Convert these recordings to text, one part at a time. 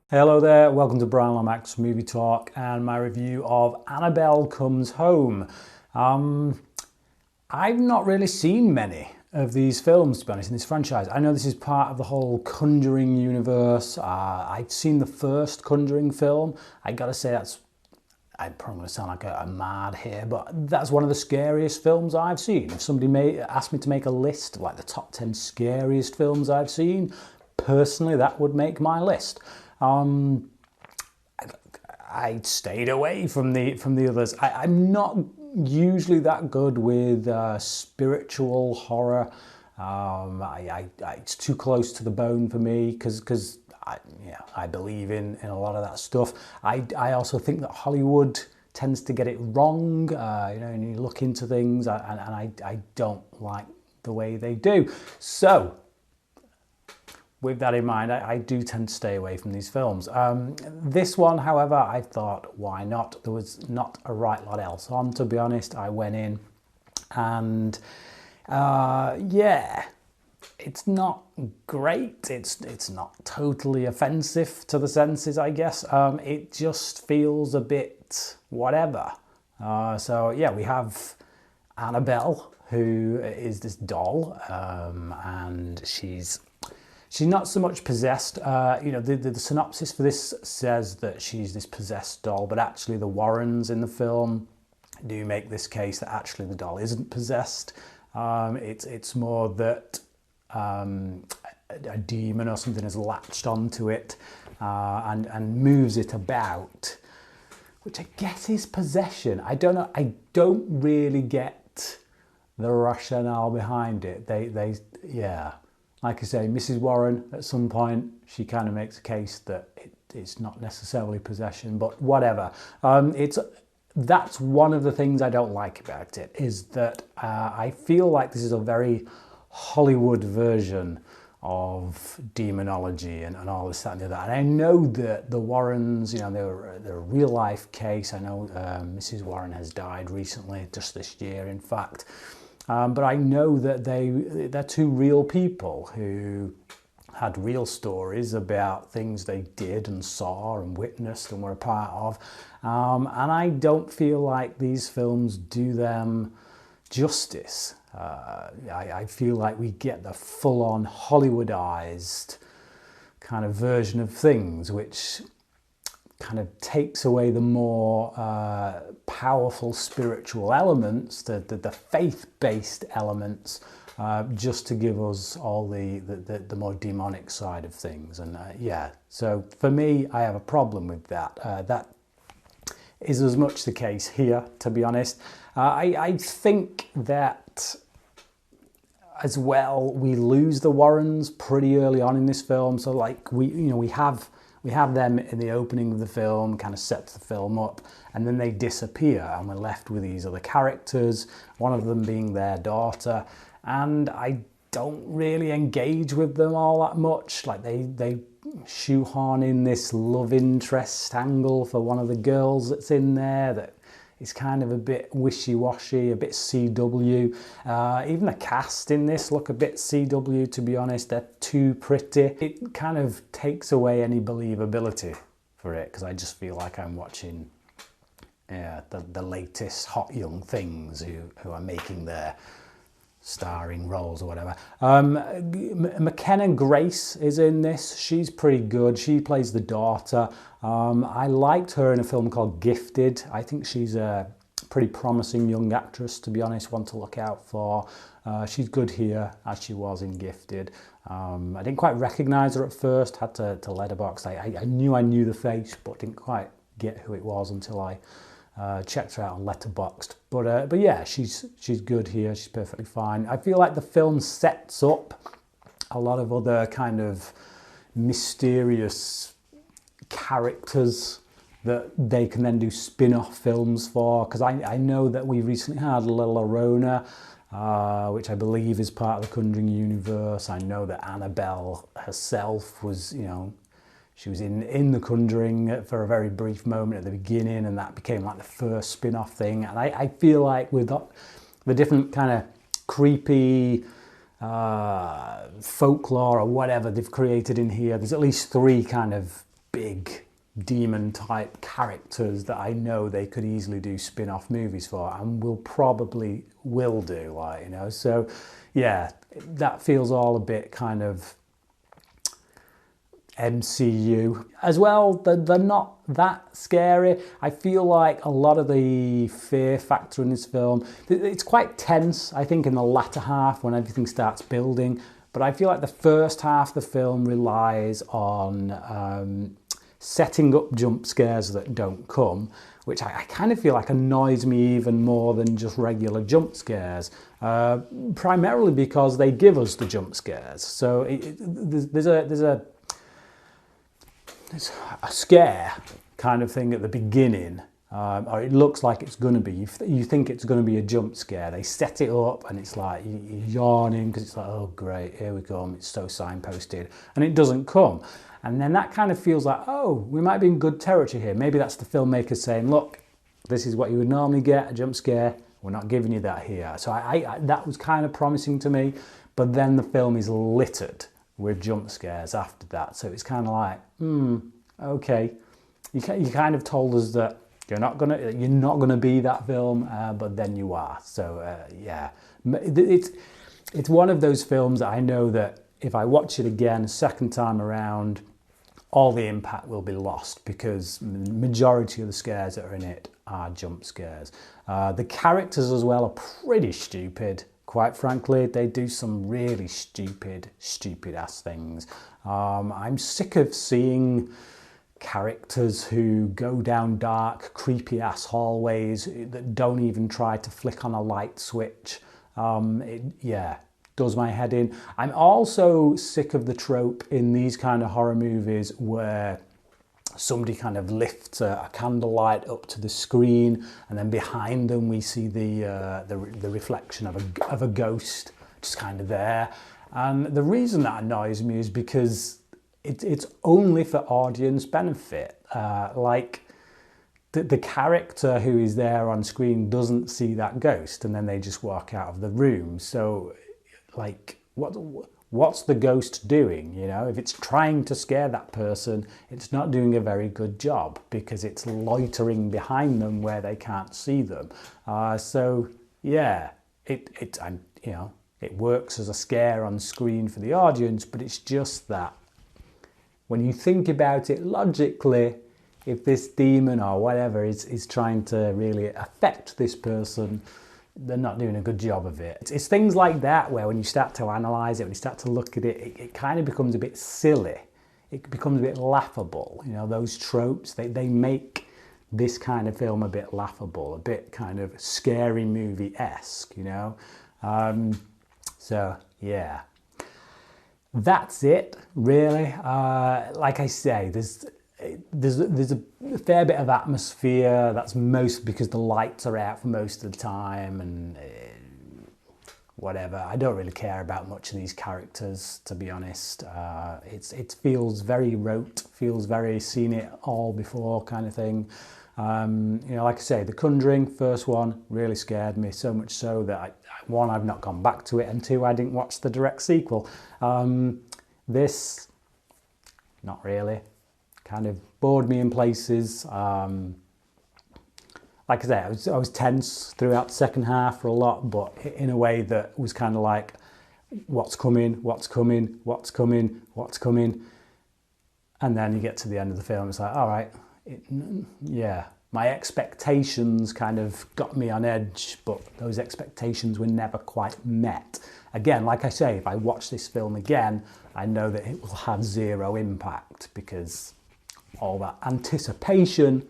Hello there, welcome to Bryan Lomax Movie Talk and my review of Annabelle Comes Home. I've not really seen many of these films, to be honest, in this franchise. I know this is part of the whole Conjuring universe. I've seen the first Conjuring film. I gotta say I'm probably going to sound like a mad here, but that's one of the scariest films I've seen. If somebody asked me to make a list of like the top 10 scariest films I've seen, personally that would make my list. I stayed away from the others. I'm not usually that good with spiritual horror. It's too close to the bone for me because I believe in a lot of that stuff. I also think that Hollywood tends to get it wrong. And you look into things, and I don't like the way they do. So, with that in mind, I do tend to stay away from these films. This one, however, I thought, why not? There was not a right lot else on, to be honest. I went in and, it's not great. It's not totally offensive to the senses, I guess. It just feels a bit whatever. We have Annabelle, who is this doll, and she's not so much possessed. The synopsis for this says that she's this possessed doll, but actually the Warrens in the film do make this case that actually the doll isn't possessed. It's more that a demon or something has latched onto it and moves it about, which I guess is possession. I don't know. I don't really get the rationale behind it. Like I say, Mrs. Warren, at some point, she kind of makes a case that it's not necessarily possession, but whatever. That's one of the things I don't like about it, is that I feel like this is a very Hollywood version of demonology and all this, that, and the other. And I know that the Warrens, they're a real life case. I know Mrs. Warren has died recently, just this year, in fact. But I know that they're two real people who had real stories about things they did and saw and witnessed and were a part of. And I don't feel like these films do them justice. I feel like we get the full-on Hollywoodized kind of version of things, which kind of takes away the more powerful spiritual elements, the faith-based elements, just to give us all the more demonic side of things. And so for me, I have a problem with that. That is as much the case here, to be honest. I think that as well, we lose the Warrens pretty early on in this film. So like we have them in the opening of the film, kind of sets the film up, and then they disappear and we're left with these other characters, one of them being their daughter, and I don't really engage with them all that much. Like they shoehorn in this love interest angle for one of the girls that's in there that is kind of a bit wishy-washy, a bit CW. Even the cast in this look a bit CW, to be honest. They're too pretty. It kind of takes away any believability for it, because I just feel like I'm watching the latest hot young things who are making their starring roles or whatever. McKenna Grace is in this. She's pretty good. She plays the daughter. I liked her in a film called Gifted. I think she's a pretty promising young actress, to be honest, one to look out for. She's good here, as she was in Gifted. I didn't quite recognise her at first, had to letterbox. I knew the face, but didn't quite get who it was until I checked her out on Letterboxd, but yeah, she's good here. She's perfectly fine. I feel like the film sets up a lot of other kind of mysterious characters that they can then do spin-off films for. Because I know that we recently had La Llorona, which I believe is part of the Conjuring universe. I know that Annabelle herself was, she was in The Conjuring for a very brief moment at the beginning, and that became like the first spin-off thing. And I feel like with the different kind of creepy folklore or whatever they've created in here, there's at least 3 kind of big demon type characters that I know they could easily do spin-off movies for, and will do, like, you know. So yeah, that feels all a bit kind of MCU as well. They're not that scary. I feel like a lot of the fear factor in this film, it's quite tense, I think, in the latter half when everything starts building, but I feel like the first half of the film relies on setting up jump scares that don't come, which I kind of feel like annoys me even more than just regular jump scares, primarily because they give us the jump scares. So there's a scare kind of thing at the beginning, or it looks like it's going to be. You think it's going to be a jump scare. They set it up and it's like you're yawning because it's like, oh great, here we come, it's so signposted, and it doesn't come. And then that kind of feels like, oh, we might be in good territory here. Maybe that's the filmmaker saying, look, this is what you would normally get, a jump scare. We're not giving you that here. So that was kind of promising to me. But then the film is littered with jump scares after that. So it's kind of like, okay. You kind of told us that you're not gonna be that film, but then you are. So yeah, it's one of those films that I know that if I watch it again a second time around, all the impact will be lost because the majority of the scares that are in it are jump scares. The characters as well are pretty stupid, quite frankly. They do some really stupid ass things. I'm sick of seeing characters who go down dark, creepy ass hallways that don't even try to flick on a light switch. Yeah, does my head in. I'm also sick of the trope in these kind of horror movies where somebody kind of lifts a candlelight up to the screen, and then behind them we see the reflection of a ghost just kind of there. And the reason that annoys me is because it's only for audience benefit. Like the character who is there on screen doesn't see that ghost, and then they just walk out of the room. So, like, what's the ghost doing? You know, if it's trying to scare that person, it's not doing a very good job because it's loitering behind them where they can't see them. So yeah, you know, it works as a scare on screen for the audience, but it's just that when you think about it logically, if this demon or whatever is trying to really affect this person, they're not doing a good job of it. It's things like that where when you start to analyse it, when you start to look at it, it kind of becomes a bit silly. It becomes a bit laughable. You know, those tropes, they make this kind of film a bit laughable, a bit kind of scary movie-esque, you know. So, yeah. That's it, really. Like I say, there's a fair bit of atmosphere. That's most because the lights are out for most of the time and whatever. I don't really care about much of these characters, to be honest. It feels very rote, feels very seen it all before kind of thing. You know, like I say, The Conjuring, first one, really scared me, so much so that one, I've not gone back to it, and two, I didn't watch the direct sequel. This, not really. Kind of bored me in places. Like I say, I was tense throughout the second half for a lot, but in a way that was kind of like, what's coming, what's coming, what's coming, what's coming. And then you get to the end of the film, it's like, all right, yeah. My expectations kind of got me on edge, but those expectations were never quite met. Again, like I say, if I watch this film again, I know that it will have zero impact because all that anticipation,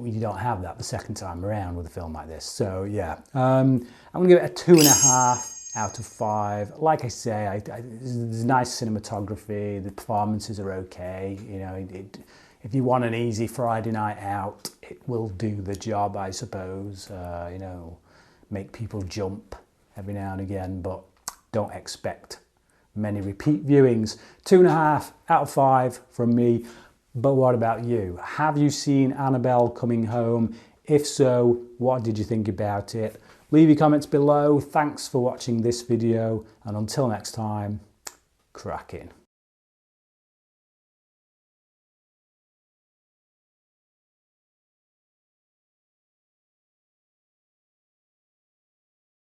you don't have that the second time around with a film like this. So yeah, I'm gonna give it a 2.5 out of 5. Like I say, there's nice cinematography, the performances are okay. You know, if you want an easy Friday night out, it will do the job, I suppose. You know, make people jump every now and again, but don't expect many repeat viewings. 2.5 out of 5 from me. But what about you? Have you seen Annabelle Coming Home? If so, what did you think about it? Leave your comments below. Thanks for watching this video, and until next time, cracking.